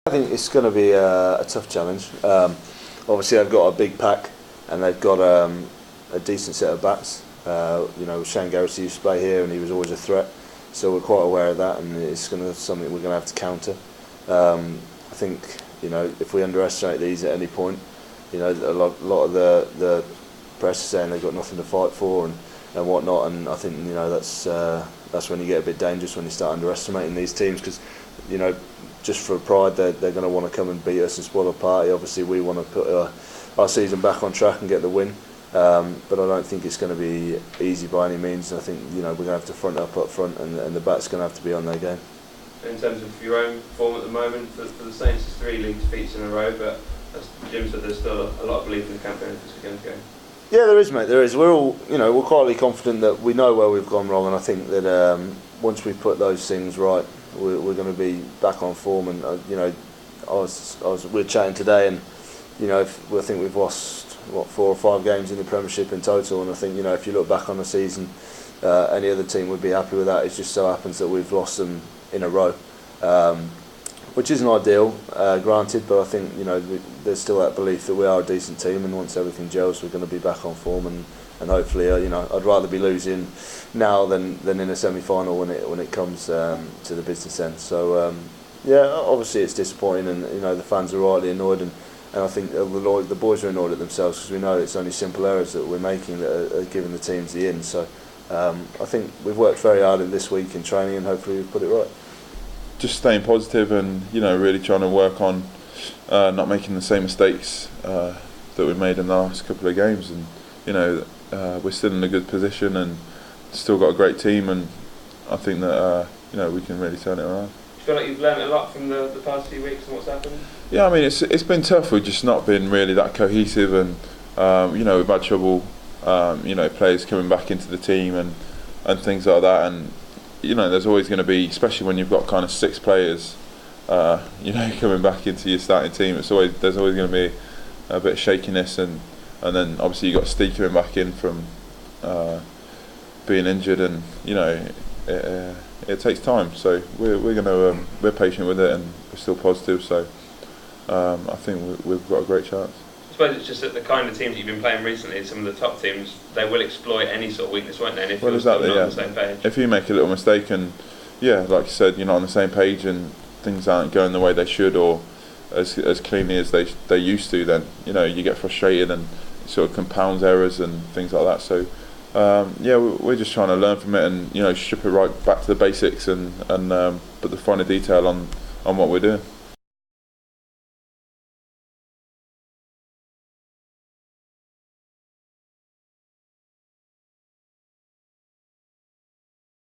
I think it's going to be a tough challenge. Obviously, they've got a big pack and they've got a decent set of bats. Shane Garrity used to play here and he was always a threat, so we're quite aware of that, and it's going to be something we're going to have to counter. I think if we underestimate these at any point, a lot of the press is saying they've got nothing to fight for and whatnot, and I think that's when you get a bit dangerous, when you start underestimating these teams, because just for pride they're going to want to come and beat us and spoil a party. Obviously we want to put our season back on track and get the win, but I don't think it's going to be easy by any means. I think we're going to have to front up front, and the bat's going to have to be on their game. In terms of your own form at the moment, for the Saints, it's 3 league defeats in a row, but as Jim said, there's still a lot of belief in the campaign for this weekend's game. Yeah, there is, mate. There is. We're all, we're quietly confident that we know where we've gone wrong, and I think that once we put those things right, we're going to be back on form. And we're chatting today, and I think we've lost 4 or 5 games in the Premiership in total, and I think if you look back on the season, any other team would be happy with that. It just so happens that we've lost them in a row, which isn't ideal, granted, but I think there's still that belief that we are a decent team, and once everything gels, we're going to be back on form, and hopefully, I'd rather be losing now than in a semi-final when it comes to the business end. So obviously it's disappointing, and the fans are rightly annoyed, and I think the boys are annoyed at themselves, because we know it's only simple errors that we're making that are giving the teams the in. So I think we've worked very hard in this week in training, and hopefully we've put it right. Just staying positive and really trying to work on not making the same mistakes that we made in the last couple of games, and we're still in a good position and still got a great team, and I think that we can really turn it around. Do you feel like you've learned a lot from the past few weeks and what's happened? Yeah, I mean it's been tough. We've just not been really that cohesive, and we've had trouble players coming back into the team and things like that, and there's always going to be, especially when you've got kind of 6 players coming back into your starting team, there's always going to be a bit of shakiness, and then obviously you've got Steve coming back in from being injured, and it takes time, so we're patient with it, and we're still positive, so I think we've got a great chance. I suppose it's just that the kind of teams that you've been playing recently, some of the top teams, they will exploit any sort of weekness, won't they? And if you're exactly, not on the same page. If you make a little mistake and like you said, you're not on the same page and things aren't going the way they should, or as cleanly as they used to, then you get frustrated, and it sort of compounds errors and things like that. So we're just trying to learn from it, and strip it right back to the basics, and put the finer detail on what we're doing.